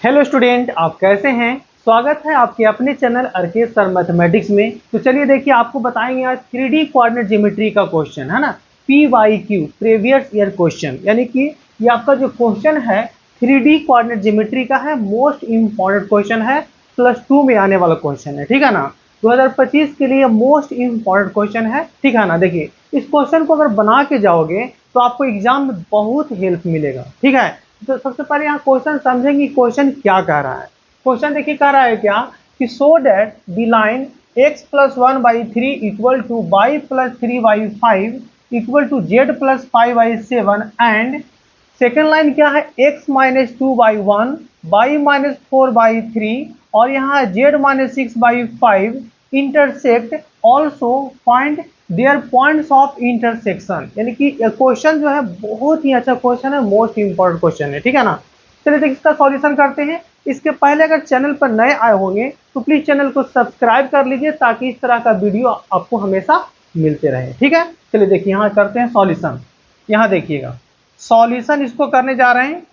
Hello student, आप कैसे हैं। स्वागत है आपके अपने चैनल आरके सर मैथमेटिक्स में। तो चलिए देखिए, आपको बताएंगे आज 3D कोऑर्डिनेट ज्योमेट्री का क्वेश्चन है ना, PYQ प्रीवियस ईयर क्वेश्चन, यानी कि ये आपका जो क्वेश्चन है 3D कोऑर्डिनेट ज्योमेट्री का है, मोस्ट इंपॉर्टेंट क्वेश्चन है, +2 में आने वाला क्वेश्चन है, ठीक है ना। 2025 के लिए मोस्ट इंपॉर्टेंट क्वेश्चन है, ठीक है ना। देखिए, इस क्वेश्चन को अगर बना के जाओगे तो आपको एग्जाम में बहुत हेल्प मिलेगा, ठीक है। तो सबसे पहले यहाँ क्वेश्चन समझेंगे, क्वेश्चन क्या कह रहा है। क्वेश्चन देखिए कह रहा है क्या कि so that the line x+1/3 equal to y+3/5 equal to z+5/7 and second line क्या है x-2/1 y-4/3 और यहाँ z-6/5 intersect also find their points of intersection. यानी कि क्वेश्चन जो है बहुत ही अच्छा क्वेश्चन है, मोस्ट इंपॉर्टेंट क्वेश्चन है, ठीक है ना। चलिए देखिए इसका सॉल्यूशन करते हैं। इसके पहले अगर चैनल पर नए आए होंगे तो प्लीज चैनल को सब्सक्राइब कर लीजिए ताकि इस तरह का वीडियो आपको हमेशा मिलते रहे, ठीक है। चलिए देखिए यहाँ करते हैं सॉल्यूशन। यहाँ देखिएगा सॉल्यूशन इसको करने जा रहे हैं।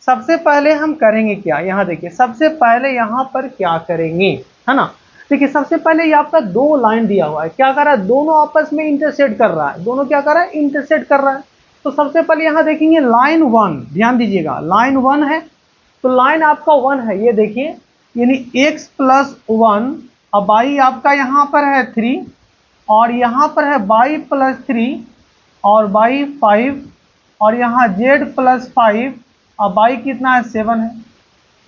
सबसे पहले हम करेंगे क्या, यहाँ देखिए सबसे पहले यहाँ पर क्या करेंगे, है ना। देखिए सबसे पहले ये आपका दो लाइन दिया हुआ है, क्या कर रहा है, दोनों आपस में इंटरसेक्ट कर रहा है, दोनों क्या कर रहा है, इंटरसेक्ट कर रहा है। तो सबसे पहले यहाँ देखेंगे लाइन 1, ध्यान दीजिएगा लाइन 1 है, तो लाइन आपका 1 है, ये देखिए यानी x+1 अब y आपका यहाँ पर है 3 और यहाँ पर है y+3 और y5 और यहाँ z+5 अब y कितना है 7 है।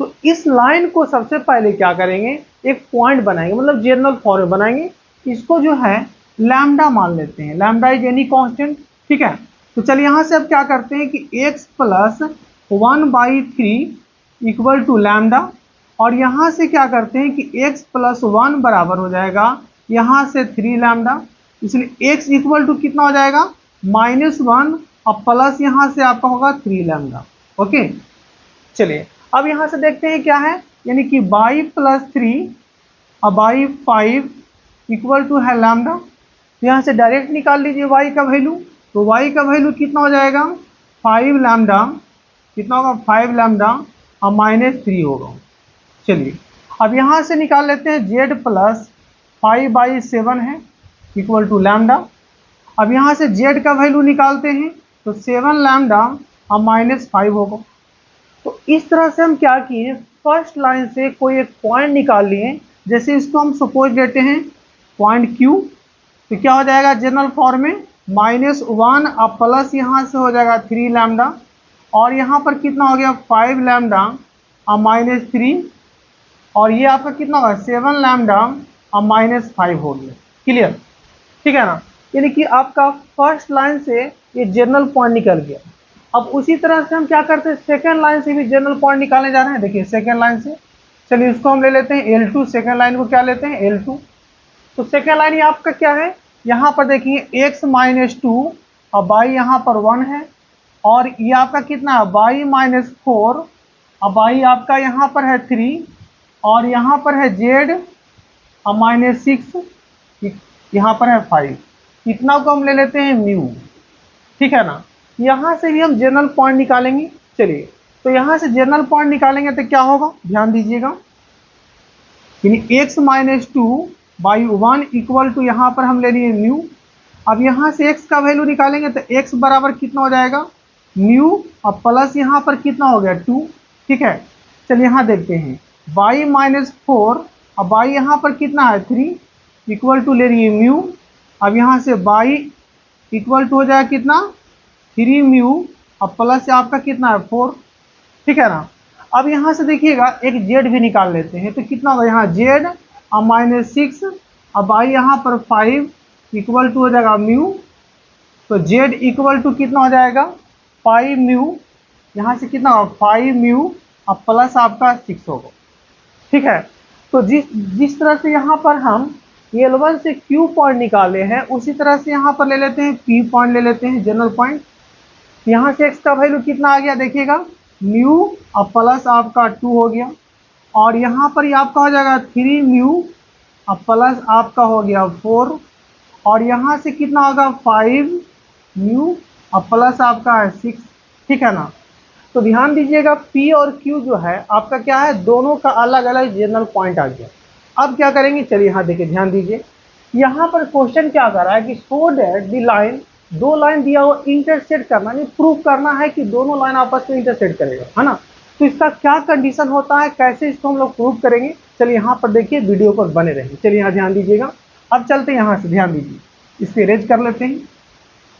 तो इस लाइन को सबसे पहले क्या करेंगे, एक पॉइंट बनाएंगे, मतलब जनरल फॉर्म में बनाएंगे। इसको जो है लैम्डा मान लेते हैं, लैम्डा इज एनी कांस्टेंट, ठीक है। तो चलिए यहाँ से अब क्या करते हैं कि x+1/3 इक्वल टू लैम्डा और यहाँ से क्या करते हैं कि x+1 बराबर हो जाएगा यहाँ से 3 लैम्डा, इसलिए x इक्वल टू कितना हो जाएगा -1 और प्लस यहाँ से आपका होगा 3 लैम्डा। ओके, चलिए अब यहाँ से देखते हैं क्या है, यानी कि y+3 और y5 इक्वल टू है लैम्डा। तो यहाँ से डायरेक्ट निकाल लीजिए y का वैल्यू, तो y का वैल्यू कितना हो जाएगा 5 लैम्डा, कितना होगा 5 लैम्डा और -3 होगा। चलिए अब यहाँ से निकाल लेते हैं z+5/7 है इक्वल टू लैम्डा। अब यहाँ से z का वैल्यू निकालते हैं तो 7 लैम्डा और -5 होगा। तो इस तरह से हम क्या किए, फर्स्ट लाइन से कोई एक पॉइंट निकाल लिए, जैसे इसको हम सपोज लेते हैं पॉइंट Q, तो क्या हो जाएगा जनरल फॉर्म में -1 और प्लस यहाँ से हो जाएगा 3 लैम्डा और यहाँ पर कितना हो गया 5 लैम्डा और -3 और ये आपका कितना होगा 7 लैम्डा और -5 हो गया। क्लियर, ठीक है ना। यानी कि आपका फर्स्ट लाइन से ये जनरल पॉइंट निकल गया। अब उसी तरह से हम क्या करते हैं, सेकेंड लाइन से भी जनरल पॉइंट निकालने जा रहे हैं। देखिए सेकेंड लाइन से, चलिए इसको हम ले लेते हैं L2, सेकेंड लाइन को क्या लेते हैं L2। तो सेकेंड लाइन ये आपका क्या है, यहाँ पर देखिए x-2 और y यहाँ पर 1 है और ये आपका कितना है y-4 और y आपका यहाँ पर है 3 और यहाँ पर है z और -6, यहाँ पर है 5, इतना को हम ले लेते हैं म्यू, ठीक है ना। यहाँ से भी हम जनरल पॉइंट निकालेंगे। चलिए तो यहाँ से जनरल पॉइंट निकालेंगे तो क्या होगा, ध्यान दीजिएगा, यानी x-2/1 इक्वल टू यहाँ पर हम ले लिए म्यू। अब यहाँ से x का वैल्यू निकालेंगे तो x बराबर कितना हो जाएगा म्यू और प्लस यहाँ पर कितना हो गया 2, ठीक है। चलिए यहाँ देखते हैं y-4 और y यहाँ पर कितना है 3 इक्वल टू ले लिए म्यू। अब यहाँ से y इक्वल टू हो जाएगा कितना 3 म्यू और प्लस आपका कितना है 4, ठीक है ना। अब यहाँ से देखिएगा एक z भी निकाल लेते हैं, तो कितना होगा यहाँ z और -6 अब y यहाँ पर 5 इक्वल टू हो जाएगा म्यू, तो z इक्वल टू कितना हो जाएगा 5 म्यू, यहाँ से कितना होगा 5 म्यू और प्लस आपका 6 होगा, ठीक है। तो जिस तरह से यहाँ पर हम L1 से Q पॉइंट निकाले हैं उसी तरह से यहाँ पर ले लेते हैं P पॉइंट ले लेते हैं जनरल पॉइंट। यहाँ से x का वैल्यू कितना आ गया देखिएगा म्यू और प्लस आपका 2 हो गया और यहाँ पर ये आपका हो जाएगा 3 म्यू और प्लस आपका हो गया 4 और यहाँ से कितना होगा 5 म्यू और प्लस आपका है 6, ठीक है ना। तो ध्यान दीजिएगा P और Q जो है आपका क्या है, दोनों का अलग अलग जनरल पॉइंट आ गया। अब क्या करेंगे, चलिए यहाँ देखिए, ध्यान दीजिए, यहाँ पर क्वेश्चन क्या कर रहा है कि सो दैट द लाइन, दो लाइन दिया हुआ इंटरसेक्ट करना, नहीं प्रूव करना है कि दोनों लाइन आपस में इंटरसेक्ट करेगा, है ना। तो इसका क्या कंडीशन होता है, कैसे इसको हम लोग प्रूव करेंगे, चलिए यहाँ पर देखिए, वीडियो पर बने रहेंगे। चलिए यहाँ ध्यान दीजिएगा, अब चलते हैं यहाँ से, ध्यान दीजिए, इसको इरेज कर लेते हैं।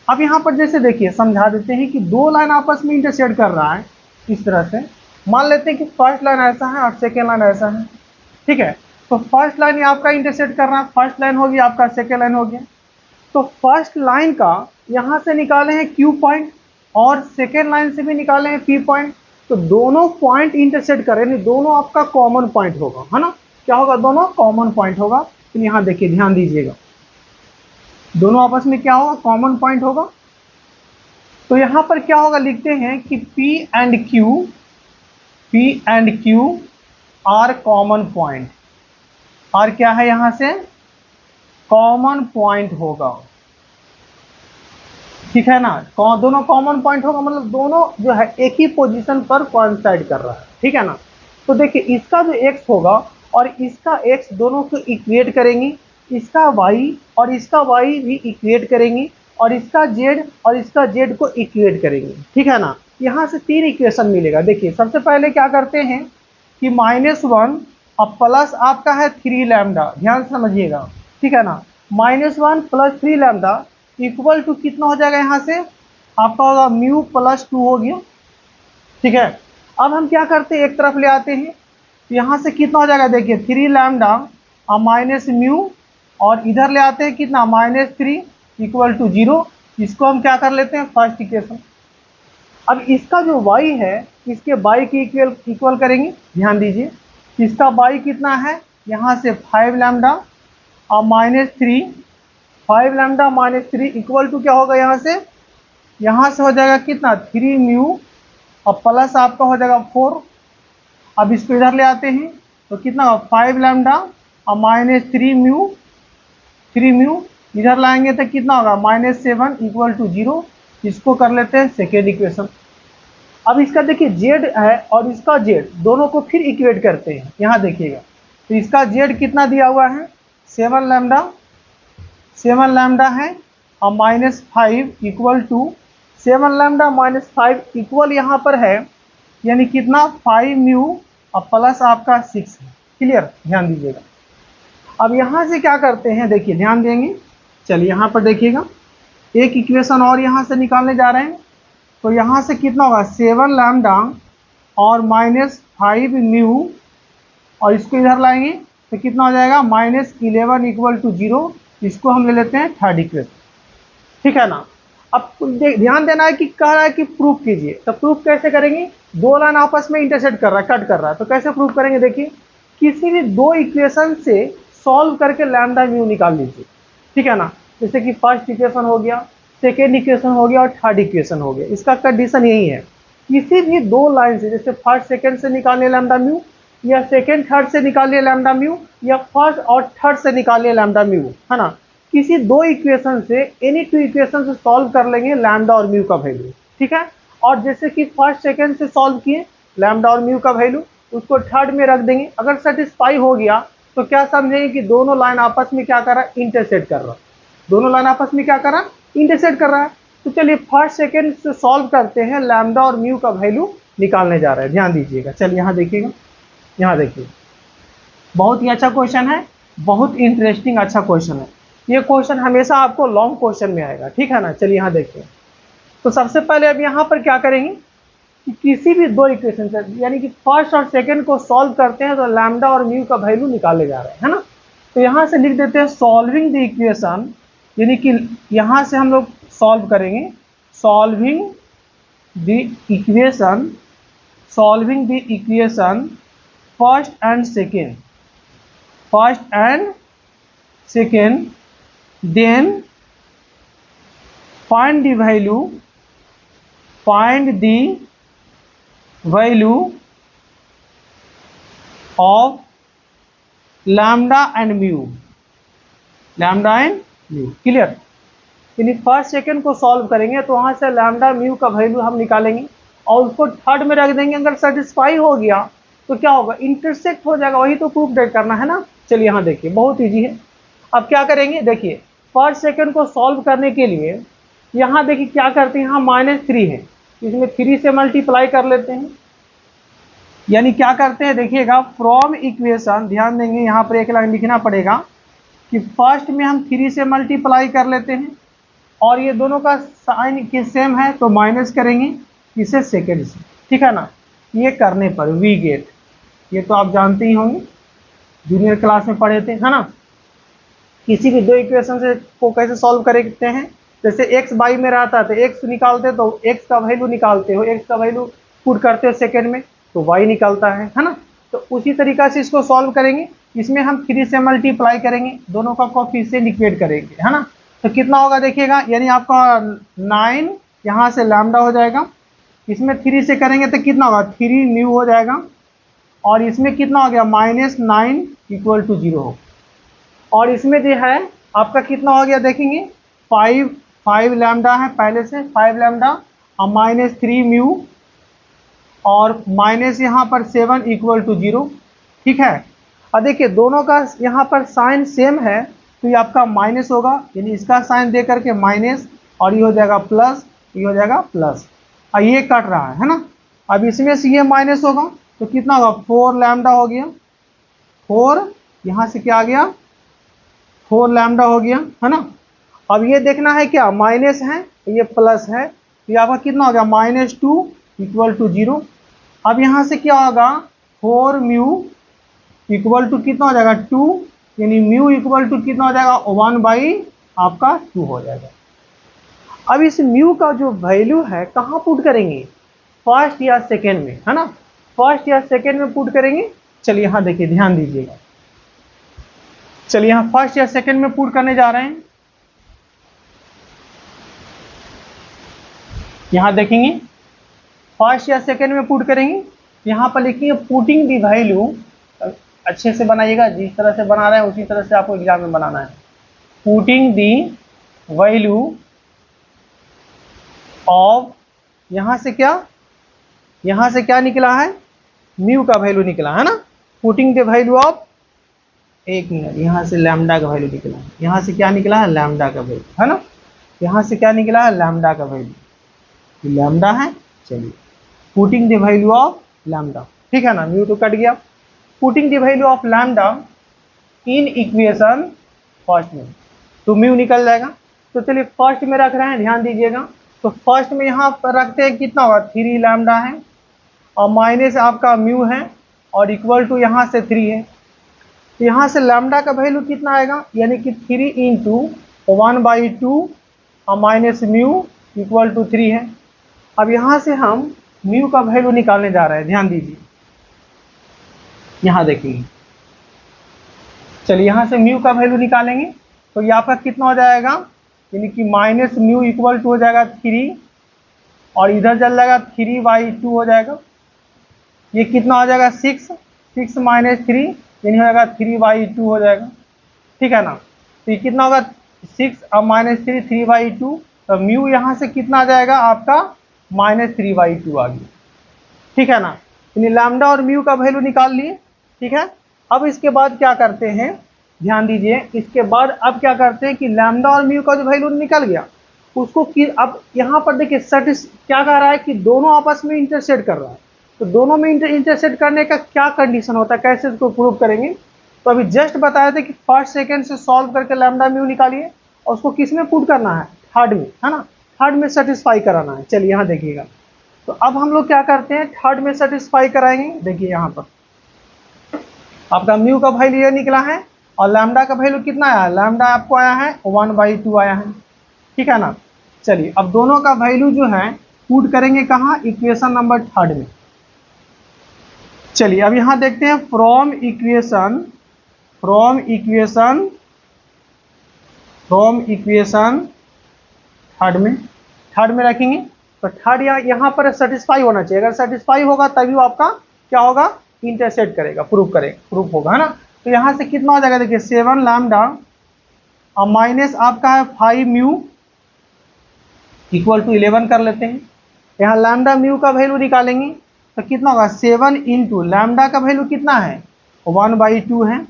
अब यहाँ पर जैसे देखिए समझा देते हैं कि दो लाइन आपस में इंटरसेक्ट कर रहा है इस तरह से। मान लेते हैं कि फर्स्ट लाइन ऐसा है और सेकेंड लाइन ऐसा है, ठीक है। तो फर्स्ट लाइन आपका इंटरसेक्ट कर रहा है, फर्स्ट लाइन हो गया आपका, सेकेंड लाइन हो गया। तो फर्स्ट लाइन का यहाँ से निकाले हैं Q पॉइंट और सेकेंड लाइन से भी निकाले हैं P पॉइंट। तो दोनों पॉइंट इंटरसेक्ट करें, नहीं दोनों आपका कॉमन पॉइंट होगा, है ना। क्या होगा, दोनों कॉमन पॉइंट होगा। तो यहाँ देखिए, ध्यान दीजिएगा, दोनों आपस में क्या होगा, कॉमन पॉइंट होगा। तो यहाँ पर क्या होगा, लिखते हैं कि P and Q are common point. R क्या है, यहाँ से कॉमन पॉइंट होगा, ठीक है ना। दोनों कॉमन पॉइंट होगा, मतलब दोनों जो है एक ही पोजीशन पर कोइंसाइड कर रहा है, ठीक है ना। तो देखिए इसका जो x होगा और इसका x दोनों को इक्वेट करेंगे, इसका y और इसका y भी इक्वेट करेंगे, और इसका z और इसका z को इक्वेट करेंगे, ठीक है ना। यहाँ से तीन इक्वेशन मिलेगा। देखिए सबसे पहले क्या करते हैं कि -1 अब प्लस आपका है 3 लैम्डा, ध्यान से समझिएगा, ठीक है ना। -1 + 3 लैम्डा इक्वल टू कितना हो जाएगा, यहाँ से आपका होगा म्यू + 2 हो गया, ठीक है। अब हम क्या करते हैं, एक तरफ ले आते हैं, यहाँ से कितना हो जाएगा, देखिए 3 लैम्डा और माइनस म्यू, और इधर ले आते हैं कितना, -3 = 0। इसको हम क्या कर लेते हैं, फर्स्ट इक्वेशन। अब इसका जो y है, इसके y के इक्वल करेंगे, ध्यान दीजिए, इसका y कितना है, यहाँ से 5 लैम्डा और -3, 5 लैम्डा -3 इक्वल टू क्या होगा, यहाँ से हो जाएगा कितना, 3 म्यू और प्लस आपका हो जाएगा 4। अब इसको इधर ले आते हैं तो कितना होगा, 5 लैम्डा और -3 म्यू, 3 म्यू इधर लाएंगे तो कितना होगा, -7 = 0। इसको कर लेते हैं सेकेंड इक्वेशन। अब इसका देखिए z है और इसका z, दोनों को फिर इक्वेट करते हैं। यहाँ देखिएगा, तो इसका z कितना दिया हुआ है, 7 लैम्डा, 7 लैम्डा है और -5 = 7 लैम्डा -5 इक्वल यहाँ पर है, यानी कितना, 5 म्यू और प्लस आपका 6 है, क्लियर, ध्यान दीजिएगा। अब यहाँ से क्या करते हैं, देखिए ध्यान देंगे, चलिए यहाँ पर देखिएगा, एक इक्वेशन और यहाँ से निकालने जा रहे हैं। तो यहाँ से कितना होगा, 7 लैम्डा और -5 म्यू, और इसको इधर लाएंगे तो कितना हो जाएगा, -11 = 0। इसको हम ले लेते हैं थर्ड इक्वेशन, ठीक है ना। अब ध्यान देना है कि कह रहा है कि प्रूफ कीजिए, तो प्रूफ कैसे करेंगे, दो लाइन आपस में इंटरसेक्ट कर रहा है, कट कर रहा है, तो कैसे प्रूफ करेंगे, देखिए किसी भी दो इक्वेशन से सॉल्व करके लैम्डा म्यू निकाल लीजिए, ठीक है ना। जैसे कि फर्स्ट इक्वेशन हो गया, सेकेंड इक्वेशन हो गया और थर्ड इक्वेशन हो गया। इसका कंडीशन यही है, किसी भी दो लाइन से, जैसे फर्स्ट सेकेंड से निकालिए लैम्डा म्यू, या सेकेंड थर्ड से निकालिए लैम्डा म्यू, या फर्स्ट और थर्ड से निकालिए लैम्डा म्यू, है ना। किसी दो इक्वेशन से, एनी टू इक्वेशन से सॉल्व कर लेंगे लैम्डा और म्यू का वैल्यू, ठीक है। और जैसे कि फर्स्ट सेकेंड से सॉल्व किए लैम्डा और म्यू का वैल्यू, उसको थर्ड में रख देंगे। अगर सेटिस्फाई हो गया तो क्या समझेंगे कि दोनों लाइन आपस में क्या कर रहा है, इंटरसेक्ट कर रहा है, दोनों लाइन आपस में क्या कर रहा है, इंटरसेक्ट कर रहा है। तो चलिए फर्स्ट सेकेंड से सॉल्व करते हैं, लैम्डा और म्यू का वैल्यू निकालने जा रहे हैं, ध्यान दीजिएगा। चलिए यहाँ देखिएगा, यहाँ देखिए, बहुत ही अच्छा क्वेश्चन है, बहुत इंटरेस्टिंग अच्छा क्वेश्चन है। ये क्वेश्चन हमेशा आपको लॉन्ग क्वेश्चन में आएगा, ठीक है ना। चलिए यहाँ देखिए, तो सबसे पहले अब यहाँ पर क्या करेंगे कि किसी भी दो इक्वेशन से, यानी कि फर्स्ट और सेकंड को सॉल्व करते हैं तो लैम्डा और म्यू का वैल्यू निकाले जा रहे हैं, है ना। तो यहाँ से लिख देते हैं सॉल्विंग द इक्वेशन, यानी कि यहाँ से हम लोग सॉल्व करेंगे, solving the equation, solving the equation first and second, first and second, then find the value of lambda and mu, lambda and mu, clear. यानी फर्स्ट सेकेंड को सॉल्व करेंगे तो वहाँ से लैम्डा म्यू का वैल्यू हम निकालेंगे, और उसको थर्ड में रख देंगे, अगर सेटिस्फाई हो गया तो क्या होगा, इंटरसेक्ट हो जाएगा, वही तो प्रूफ करना है ना। चलिए यहाँ देखिए, बहुत ईजी है। अब क्या करेंगे, देखिए फर्स्ट सेकंड को सॉल्व करने के लिए यहाँ देखिए क्या करते हैं, यहाँ -3 है, इसमें 3 से मल्टीप्लाई कर लेते हैं। यानी क्या करते हैं देखिएगा, फ्रॉम इक्वेशन, ध्यान देंगे यहाँ पर एक लाइन लिखना पड़ेगा कि फर्स्ट में हम 3 से मल्टीप्लाई कर लेते हैं और ये दोनों का साइन के सेम है तो माइनस करेंगे इसे सेकंड से, ठीक है ना। ये करने पर वी गेट, ये तो आप जानते ही होंगे, जूनियर क्लास में पढ़े थे, है ना। किसी भी दो इक्वेशन से को कैसे सॉल्व करते हैं, जैसे x बाई में रहता है तो x निकालते तो x का वैल्यू निकालते हो, x का वैल्यू पुट करते हो सेकंड में तो y निकलता है ना। तो उसी तरीका से इसको सॉल्व करेंगे, इसमें हम 3 से मल्टीप्लाई करेंगे, दोनों का कोफिशिएंट इक्वेट करेंगे, है ना। तो कितना होगा देखिएगा, यानी आपका 9 यहाँ से लैम्डा हो जाएगा, इसमें 3 से करेंगे तो कितना होगा, 3 म्यू हो जाएगा, और इसमें कितना हो गया, -9 इक्वल टू 0 हो। और इसमें जो है आपका कितना हो गया देखेंगे, 5 लैम्डा है पहले से, 5 लैम्डा और -3 म्यू और माइनस यहाँ पर 7 इक्वल टू 0, ठीक है। और देखिए दोनों का यहाँ पर साइन सेम है तो ये आपका माइनस होगा, यानी इसका साइन दे करके माइनस और ये हो जाएगा प्लस, ये हो जाएगा प्लस, और ये कट रहा है ना। अब इसमें से ये माइनस होगा तो कितना होगा, 4 लैम्डा हो गया, 4 यहाँ से क्या आ गया, 4 लैम्डा हो गया, है ना। अब ये देखना है क्या, माइनस है ये प्लस है, तो ये आपका कितना हो गया, -2 इक्वल टू 0। अब यहाँ से क्या होगा, 4 म्यू इक्वल टू कितना हो जाएगा 2, यानी म्यू इक्वल टू कितना हो जाएगा 1 आपका 2 हो जाएगा। अब इस म्यू का जो वैल्यू है कहाँ पुट करेंगे, फर्स्ट या सेकेंड में, है ना, फर्स्ट या सेकेंड में पुट करेंगे। चलिए यहाँ देखिए, ध्यान दीजिएगा, चलिए यहाँ फर्स्ट या सेकेंड में पुट करने जा रहे हैं। यहाँ देखेंगे फर्स्ट या सेकेंड में पुट करेंगे, यहाँ पर लिखिए पुटिंग दी वैल्यू, अच्छे से बनाइएगा, जिस तरह से बना रहे हैं उसी तरह से आपको एग्जाम में बनाना है। पुटिंग दी वैल्यू ऑफ, यहाँ से क्या निकला है, म्यू का वैल्यू निकला है ना। पुटिंग द वैल्यू ऑफ, एक मिनट, यहाँ से लैम्डा का वैल्यू निकला है, यहाँ से क्या निकला है, लैम्डा का वैल्यू, है ना। यहाँ से क्या निकला है, लैम्डा का वैल्यू, लैम्डा है। चलिए putting the value of lambda, ठीक है ना, म्यू तो कट गया। Putting the value of lambda in equation first में, तो म्यू निकल जाएगा। तो चलिए फर्स्ट में रख रहे हैं, ध्यान दीजिएगा। तो फर्स्ट में यहाँ पर रखते हैं, कितना होगा, 3 लैम्डा है और माइनस आपका म्यू है और इक्वल टू यहाँ से 3 है। तो यहाँ से लैम्डा का वैल्यू कितना आएगा, यानी कि 3 × 1/2 और माइनस म्यू इक्वल टू 3 है। अब यहाँ से हम म्यू का वैल्यू निकालने जा रहे हैं, ध्यान दीजिए, यहाँ देखिए। चलिए यहाँ से म्यू का वैल्यू निकालेंगे तो ये आपका कितना हो जाएगा, यानी कि माइनस म्यू इक्वल टू हो जाएगा 3 और इधर चल जाएगा 3/2 हो जाएगा। ये कितना हो जाएगा 6 - 3 यानी हो जाएगा 3/2 हो जाएगा, ठीक है ना। तो ये कितना होगा 6 और -3 3/2, तो म्यू यहाँ से कितना आ जाएगा आपका -3/2 आ गया, ठीक है ना। यानी लैम्डा और म्यू का वैल्यू निकाल लिए, ठीक है। अब इसके बाद क्या करते हैं, ध्यान दीजिए, इसके बाद अब क्या करते हैं कि लैम्डा और म्यू का जो वैल्यू निकल गया उसको कि अब यहाँ पर देखिए क्या कह रहा है कि दोनों आपस में इंटरसेक्ट कर रहा है। तो दोनों में इंटरसेक्ट करने का क्या कंडीशन होता है, कैसे इसको प्रूव करेंगे। तो अभी जस्ट बताया था कि फर्स्ट सेकेंड से सॉल्व करके लैम्डा म्यू निकालिए और उसको किस में पुट करना है, थर्ड में, है ना, थर्ड में सेटिस्फाई कराना है। चलिए यहाँ देखिएगा, तो अब हम लोग क्या करते हैं, थर्ड में सेटिस्फाई कराएंगे। देखिए यहाँ पर आपका म्यू का वैल्यू ये निकला है और लैम्डा का वैल्यू कितना आया है, लैम्डा आपको आया है 1/2 आया है, ठीक है ना। चलिए अब दोनों का वैल्यू जो है पुट करेंगे कहाँ, इक्वेशन नंबर थर्ड में। चलिए अब यहाँ देखते हैं फ्रॉम इक्वेशन थर्ड में रखेंगे। तो थर्ड यहाँ पर सेटिस्फाई होना चाहिए, अगर सेटिस्फाई होगा तभी वो आपका क्या होगा, इंटरसेक्ट करेगा, प्रूफ होगा, है ना। तो यहाँ से कितना हो जाएगा, देखिए 7 लैम्डा और माइनस आपका है 5 म्यू इक्वल टू 11 कर लेते हैं। यहाँ लैम्डा म्यू का वैल्यू निकालेंगे तो कितना होगा 7 इंटू लैम्डा का वैल्यू कितना है 1/2 है,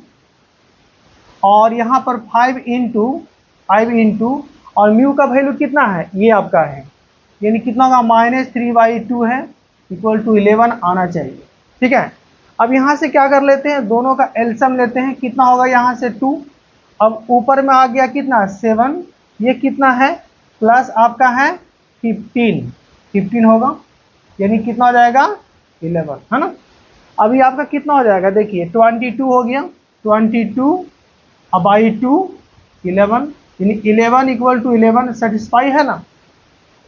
और यहाँ पर 5 इंटू और म्यू का वैल्यू कितना है ये आपका है, यानी कितना होगा -3/2 है, इक्वल टू 11 आना चाहिए। ठीक है, अब यहाँ से क्या कर लेते हैं, दोनों का एलसीएम लेते हैं, कितना होगा यहाँ से 2, अब ऊपर में आ गया कितना 7, ये कितना है प्लस आपका है 15 होगा, यानी कितना हो जाएगा 11, है ना। अभी आपका कितना हो जाएगा देखिए 22 हो गया, 22/2 11, यानी 11 इक्वल टू 11 सेटिस्फाई है ना।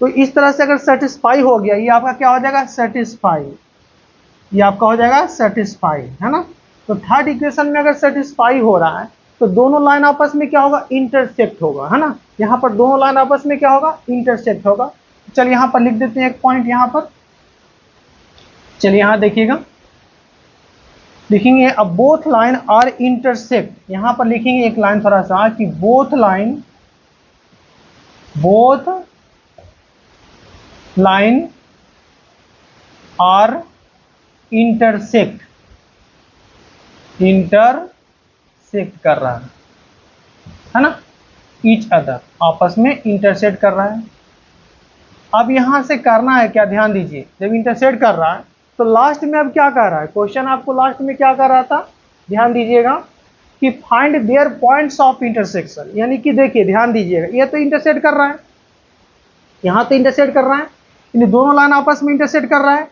तो इस तरह से अगर सेटिस्फाई हो गया, ये आपका क्या हो जाएगा सेटिस्फाई, ये आपका हो जाएगा सेटिस्फाई, है ना। तो थर्ड इक्वेशन में अगर सेटिस्फाई हो रहा है तो दोनों लाइन आपस में क्या होगा इंटरसेक्ट होगा, है ना। यहाँ पर दोनों लाइन आपस में क्या होगा इंटरसेक्ट होगा। चलिए यहाँ पर लिख देते हैं एक पॉइंट यहाँ पर, चलिए यहाँ देखिएगा, लिखेंगे अब बोथ लाइन आर इंटरसेक्ट, यहाँ पर लिखेंगे एक लाइन थोड़ा सा कि बोथ लाइन आर इंटरसेक्ट कर रहा है ना, ईच अदर आपस में इंटरसेक्ट कर रहा है। अब यहां से करना है क्या, ध्यान दीजिए, जब इंटरसेक्ट कर रहा है तो लास्ट में अब क्या कर रहा है, क्वेश्चन आपको लास्ट में क्या कर रहा था, ध्यान दीजिएगा कि find their points of intersection, यानी कि देखिए ध्यान दीजिएगा, ये तो इंटरसेक्ट कर रहा है, यहाँ तो इंटरसेक्ट कर रहा है, यानी दोनों लाइन आपस में इंटरसेक्ट कर रहा है।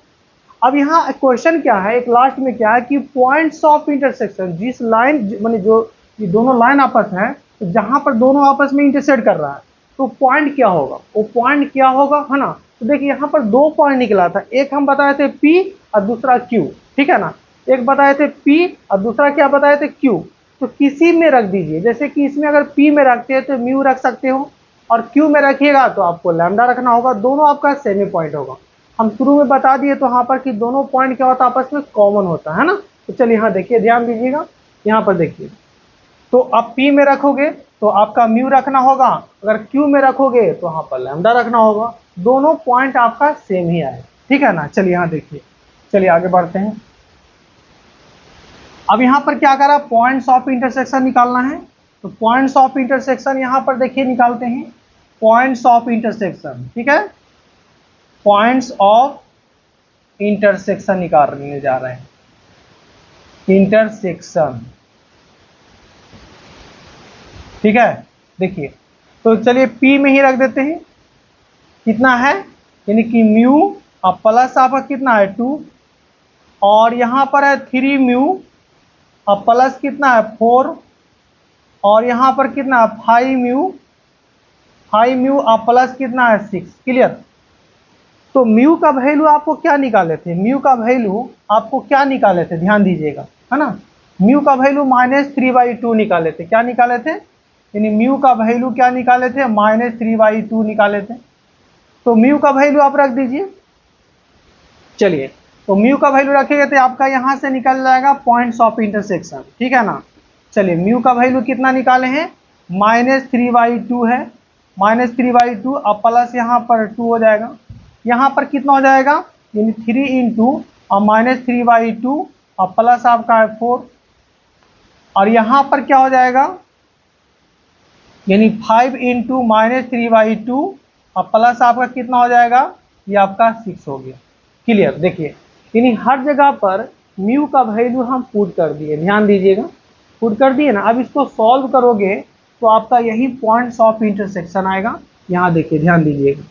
अब यहाँ क्वेश्चन क्या है, एक लास्ट में क्या है कि पॉइंट्स ऑफ इंटरसेक्शन, जिस लाइन माने जो ये दोनों लाइन आपस है, तो जहां पर दोनों आपस में इंटरसेक्ट कर रहा है तो पॉइंट क्या होगा, वो पॉइंट क्या होगा, है ना। तो देखिए यहाँ पर दो पॉइंट निकला था, एक हम बताए थे P और दूसरा Q, ठीक है ना, एक बताए थे P और दूसरा क्या बताए थे Q। तो किसी में रख दीजिए, जैसे कि इसमें अगर P में रखते हैं तो म्यू रख सकते हो, और Q में रखिएगा तो आपको लैम्डा रखना होगा, दोनों आपका सेमी पॉइंट होगा। हम शुरू में बता दिए तो यहाँ पर कि दोनों पॉइंट क्या होता है आपस में कॉमन होता है ना। तो चलिए यहाँ देखिए, ध्यान दीजिएगा, यहाँ पर देखिए, तो आप P में रखोगे तो आपका म्यू रखना होगा, अगर Q में रखोगे तो वहाँ पर लैम्डा रखना होगा, दोनों पॉइंट आपका सेम ही आए, ठीक है ना। चलिए यहाँ देखिए, चलिए आगे बढ़ते हैं। अब यहाँ पर क्या करा, पॉइंट्स ऑफ इंटरसेक्शन निकालना है, तो पॉइंट्स ऑफ इंटरसेक्शन यहाँ पर देखिए निकालते हैं, पॉइंट्स ऑफ इंटरसेक्शन, ठीक है, पॉइंट्स ऑफ इंटरसेक्शन निकालने जा रहे हैं, इंटरसेक्शन, ठीक है। देखिए तो चलिए P में ही रख देते हैं, कितना है, यानी कि म्यू और प्लस आपका कितना है 2, और यहाँ पर है 3 म्यू और प्लस कितना है 4, और यहाँ पर कितना है 5 म्यू और प्लस कितना है 6, क्लियर। तो म्यू का वैल्यू आपको क्या निकाले थे, म्यू का वैल्यू आपको क्या निकाले थे, ध्यान दीजिएगा, है ना, म्यू का वैल्यू -3/2 निकाले थे, क्या निकाले थे, यानी म्यू का वैल्यू क्या निकाले थे -3/2 निकाले थे। तो म्यू का वैल्यू आप रख दीजिए, चलिए तो म्यू का वैल्यू रखेंगे तो आपका यहाँ से निकल जाएगा पॉइंट्स ऑफ इंटरसेक्शन, ठीक है ना। चलिए म्यू का वैल्यू कितना निकाले हैं -3/2 है, -3/2 और प्लस यहाँ पर 2 हो जाएगा, यहाँ पर कितना हो जाएगा, यानी 3 इंटू और -3/2 और प्लस आपका है 4, और यहाँ पर क्या हो जाएगा, यानी 5 इंटू -3/2 और प्लस आपका कितना हो जाएगा, ये आपका 6 हो गया, क्लियर। देखिए यानी हर जगह पर म्यू का वैल्यू हम पुट कर दिए, ध्यान दीजिएगा, पुट कर दिए ना। अब इसको सॉल्व करोगे तो आपका यही पॉइंट्स ऑफ इंटरसेक्शन आएगा, यहाँ देखिए ध्यान दीजिएगा,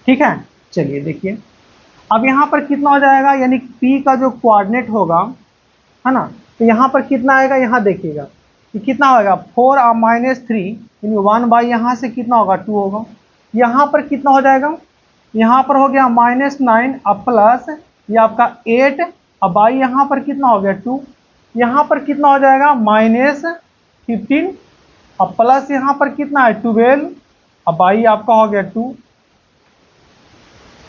ठीक है। चलिए देखिए अब यहाँ पर कितना हो जाएगा, यानी P का जो कोऑर्डिनेट होगा, है ना, तो यहाँ पर कितना आएगा, यहाँ देखिएगा कि कितना होगा 4 और -3, यानी 1/, यहाँ से कितना होगा 2 होगा, यहाँ पर कितना हो जाएगा, यहाँ पर हो गया -9 और प्लस ये आपका 8 और बाई यहाँ पर कितना हो गया 2, यहाँ पर कितना हो जाएगा -15 और प्लस यहाँ पर कितना है 12 और बाई आपका हो गया 2।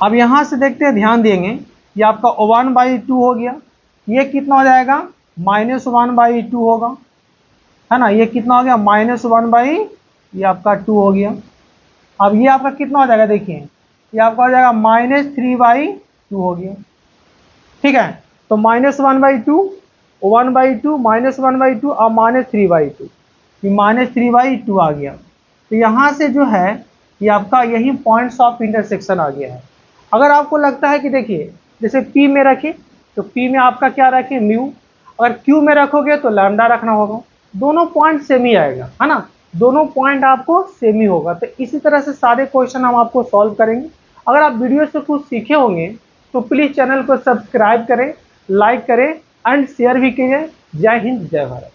अब यहाँ से देखते हैं, ध्यान देंगे, ये आपका 1/2 हो गया, ये कितना हो जाएगा -1/2 होगा, है ना, ये कितना हो गया -1/, ये आपका 2 हो गया। अब ये आपका कितना हो जाएगा, देखिए ये आपका हो जाएगा -3/2 हो गया। ठीक है, तो -1/2, 1/2, -1/2 और -3/2, ये -3/2 आ गया। तो यहाँ से जो है ये आपका यही पॉइंट्स ऑफ इंटरसेक्शन आ गया है। अगर आपको लगता है कि देखिए जैसे P में रखें तो P में आपका क्या रखें म्यू, अगर Q में रखोगे तो लैम्डा रखना होगा, दोनों पॉइंट सेम ही आएगा, है ना, दोनों पॉइंट आपको सेम ही होगा। तो इसी तरह से सारे क्वेश्चन हम आपको सॉल्व करेंगे। अगर आप वीडियो से कुछ सीखे होंगे तो प्लीज चैनल को सब्सक्राइब करें, लाइक करें एंड शेयर भी कीजिए। जय हिंद, जय भारत।